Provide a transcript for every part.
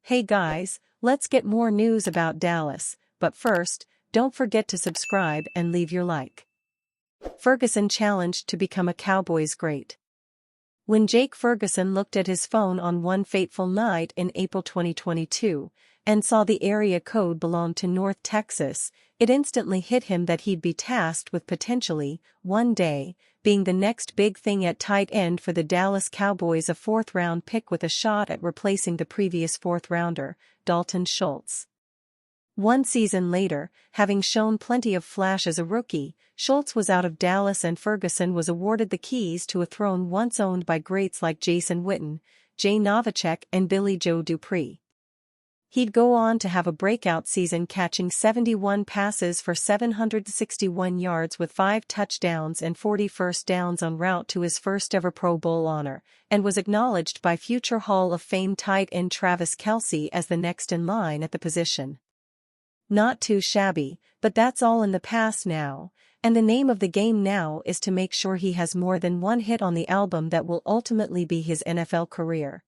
Hey guys, let's get more news about Dallas, but first, don't forget to subscribe and leave your like. Ferguson challenged to become a Cowboys great. When Jake Ferguson looked at his phone on one fateful night in April 2022 and saw the area code belonged to North Texas, it instantly hit him that he'd be tasked with potentially, one day, being the next big thing at tight end for the Dallas Cowboys, a fourth-round pick with a shot at replacing the previous fourth-rounder, Dalton Schultz. One season later, having shown plenty of flash as a rookie, Schultz was out of Dallas and Ferguson was awarded the keys to a throne once owned by greats like Jason Witten, Jay Novacek and Billy Joe Dupree. He'd go on to have a breakout season, catching 71 passes for 761 yards with 5 touchdowns and 40 first downs en route to his first-ever Pro Bowl honor, and was acknowledged by future Hall of Fame tight end Travis Kelce as the next in line at the position. Not too shabby, but that's all in the past now, and the name of the game now is to make sure he has more than one hit on the album that will ultimately be his NFL career.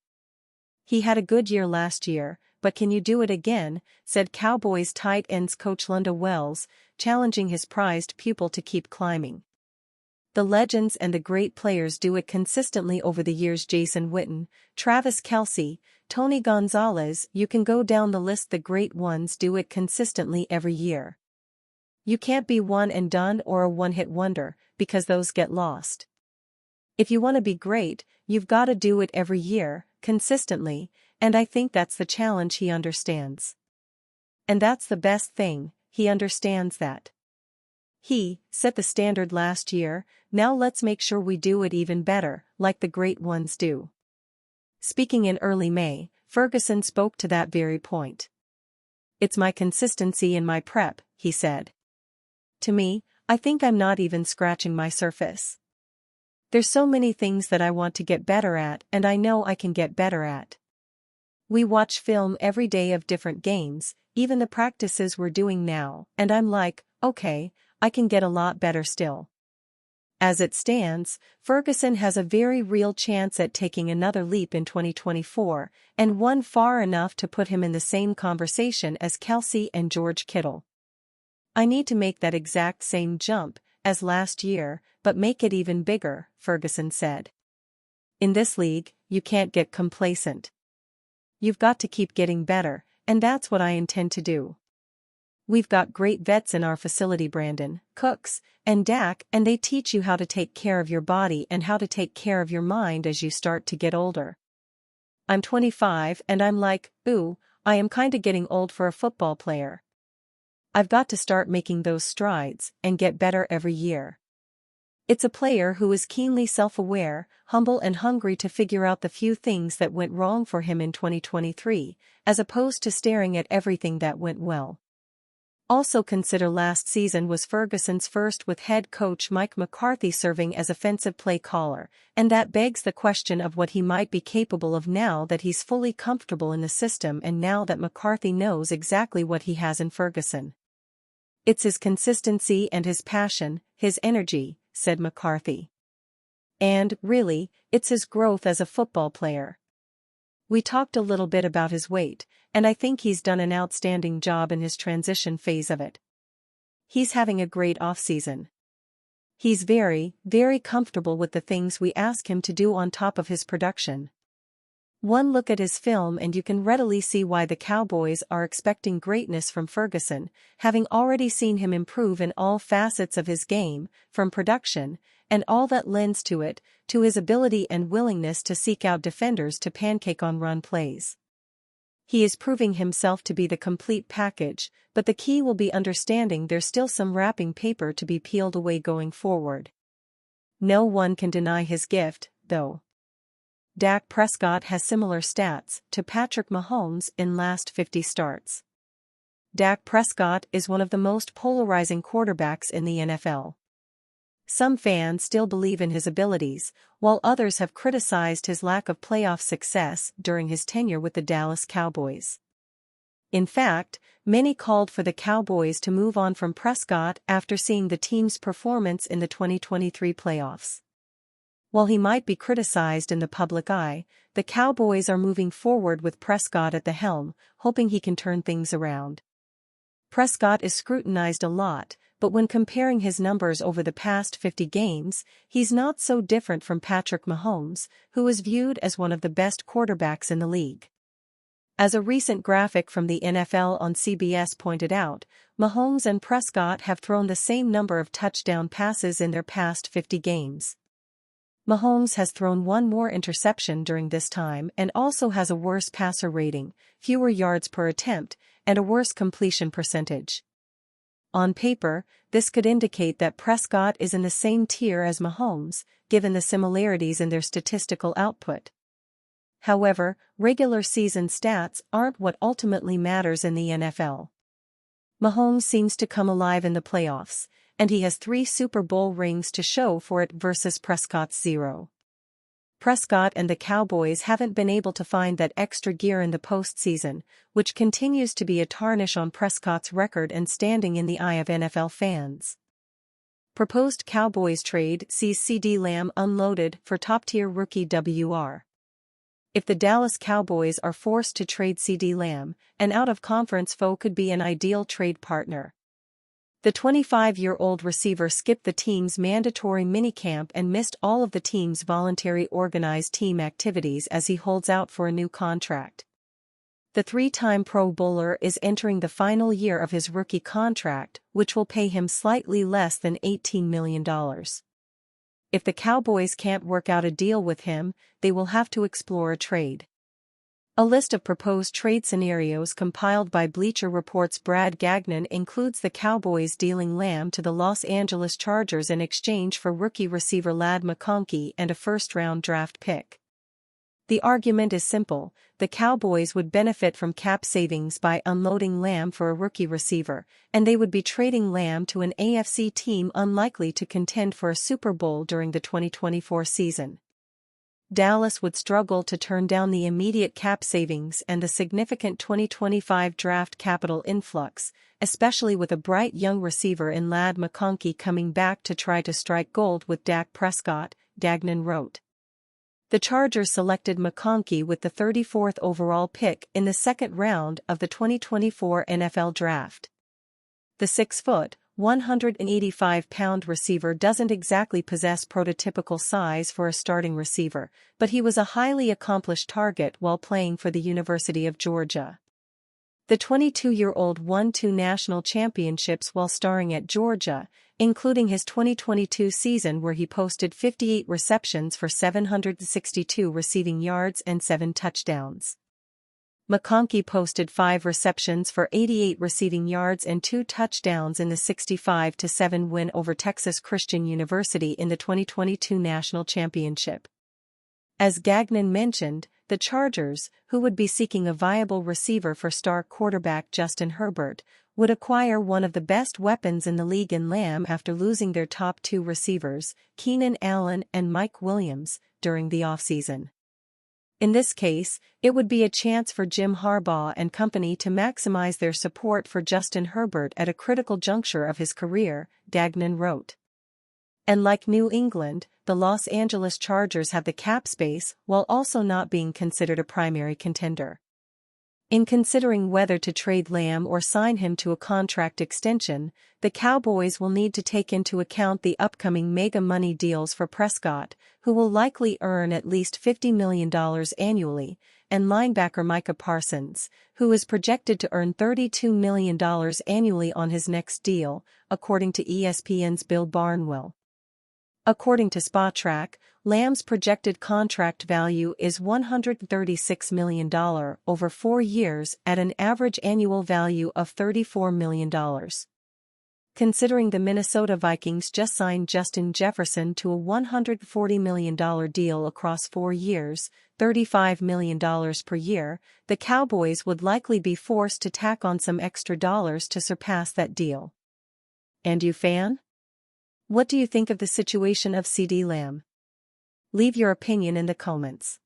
He had a good year last year, but can you do it again, said Cowboys tight ends coach Lunda Wells, challenging his prized pupil to keep climbing. The legends and the great players do it consistently over the years. Jason Witten, Travis Kelce, Tony Gonzalez, you can go down the list. The great ones do it consistently every year. You can't be one and done or a one-hit wonder, because those get lost. If you want to be great, you've got to do it every year, consistently, and I think that's the challenge. He understands. And that's the best thing, he understands that. He set the standard last year, now let's make sure we do it even better, like the great ones do. Speaking in early May, Ferguson spoke to that very point. It's my consistency in my prep, he said. To me, I think I'm not even scratching my surface. There's so many things that I want to get better at and I know I can get better at. We watch film every day of different games, even the practices we're doing now, and I'm like, okay, I can get a lot better still. As it stands, Ferguson has a very real chance at taking another leap in 2024, and one far enough to put him in the same conversation as Kelce and George Kittle. I need to make that exact same jump as last year, but make it even bigger, Ferguson said. In this league, you can't get complacent. You've got to keep getting better, and that's what I intend to do. We've got great vets in our facility, Brandon, Cooks, and Dak, and they teach you how to take care of your body and how to take care of your mind as you start to get older. I'm 25 and I'm like, ooh, I am kinda getting old for a football player. I've got to start making those strides and get better every year. It's a player who is keenly self-aware, humble and hungry to figure out the few things that went wrong for him in 2023, as opposed to staring at everything that went well. Also consider last season was Ferguson's first with head coach Mike McCarthy serving as offensive play caller, and that begs the question of what he might be capable of now that he's fully comfortable in the system and now that McCarthy knows exactly what he has in Ferguson. It's his consistency and his passion, his energy, said McCarthy. And, really, it's his growth as a football player. We talked a little bit about his weight, and I think he's done an outstanding job in his transition phase of it. He's having a great offseason. He's very, very comfortable with the things we ask him to do on top of his production. One look at his film and you can readily see why the Cowboys are expecting greatness from Ferguson, having already seen him improve in all facets of his game, from production, and all that lends to it, to his ability and willingness to seek out defenders to pancake on run plays. He is proving himself to be the complete package, but the key will be understanding there's still some wrapping paper to be peeled away going forward. No one can deny his gift, though. Dak Prescott has similar stats to Patrick Mahomes in last 50 starts. Dak Prescott is one of the most polarizing quarterbacks in the NFL. Some fans still believe in his abilities, while others have criticized his lack of playoff success during his tenure with the Dallas Cowboys. In fact, many called for the Cowboys to move on from Prescott after seeing the team's performance in the 2023 playoffs. While he might be criticized in the public eye, the Cowboys are moving forward with Prescott at the helm, hoping he can turn things around. Prescott is scrutinized a lot, but when comparing his numbers over the past 50 games, he's not so different from Patrick Mahomes, who is viewed as one of the best quarterbacks in the league. As a recent graphic from the NFL on CBS pointed out, Mahomes and Prescott have thrown the same number of touchdown passes in their past 50 games. Mahomes has thrown one more interception during this time and also has a worse passer rating, fewer yards per attempt, and a worse completion percentage. On paper, this could indicate that Prescott is in the same tier as Mahomes, given the similarities in their statistical output. However, regular season stats aren't what ultimately matters in the NFL. Mahomes seems to come alive in the playoffs, and he has 3 Super Bowl rings to show for it versus Prescott's 0. Prescott and the Cowboys haven't been able to find that extra gear in the postseason, which continues to be a tarnish on Prescott's record and standing in the eye of NFL fans. Proposed Cowboys trade sees CeeDee Lamb unloaded for top-tier rookie Wr. If the Dallas Cowboys are forced to trade CeeDee Lamb, an out-of-conference foe could be an ideal trade partner. The 25-year-old receiver skipped the team's mandatory minicamp and missed all of the team's voluntary organized team activities as he holds out for a new contract. The 3-time Pro Bowler is entering the final year of his rookie contract, which will pay him slightly less than $18 million. If the Cowboys can't work out a deal with him, they will have to explore a trade. A list of proposed trade scenarios compiled by Bleacher Report's Brad Gagnon includes the Cowboys dealing Lamb to the Los Angeles Chargers in exchange for rookie receiver Ladd McConkey and a first-round draft pick. The argument is simple: the Cowboys would benefit from cap savings by unloading Lamb for a rookie receiver, and they would be trading Lamb to an AFC team unlikely to contend for a Super Bowl during the 2024 season. Dallas would struggle to turn down the immediate cap savings and the significant 2025 draft capital influx, especially with a bright young receiver in Ladd McConkey coming back to try to strike gold with Dak Prescott, Gagnon wrote. The Chargers selected McConkey with the 34th overall pick in the second round of the 2024 NFL Draft. The 6-foot, 185-pound receiver doesn't exactly possess prototypical size for a starting receiver, but he was a highly accomplished target while playing for the University of Georgia. The 22-year-old won 2 national championships while starring at Georgia, including his 2022 season where he posted 58 receptions for 762 receiving yards and 7 touchdowns. McConkey posted 5 receptions for 88 receiving yards and 2 touchdowns in the 65-7 win over Texas Christian University in the 2022 national championship. As Gagnon mentioned, the Chargers, who would be seeking a viable receiver for star quarterback Justin Herbert, would acquire one of the best weapons in the league in Lamb after losing their top 2 receivers, Keenan Allen and Mike Williams, during the offseason. In this case, it would be a chance for Jim Harbaugh and company to maximize their support for Justin Herbert at a critical juncture of his career, Gagnon wrote. And like New England, the Los Angeles Chargers have the cap space while also not being considered a primary contender. In considering whether to trade Lamb or sign him to a contract extension, the Cowboys will need to take into account the upcoming mega money deals for Prescott, who will likely earn at least $50 million annually, and linebacker Micah Parsons, who is projected to earn $32 million annually on his next deal, according to ESPN's Bill Barnwell. According to Spotrac, Lamb's projected contract value is $136 million over 4 years at an average annual value of $34 million. Considering the Minnesota Vikings just signed Justin Jefferson to a $140 million deal across 4 years, $35 million per year, the Cowboys would likely be forced to tack on some extra dollars to surpass that deal. And you fan? What do you think of the situation of CeeDee Lamb? Leave your opinion in the comments.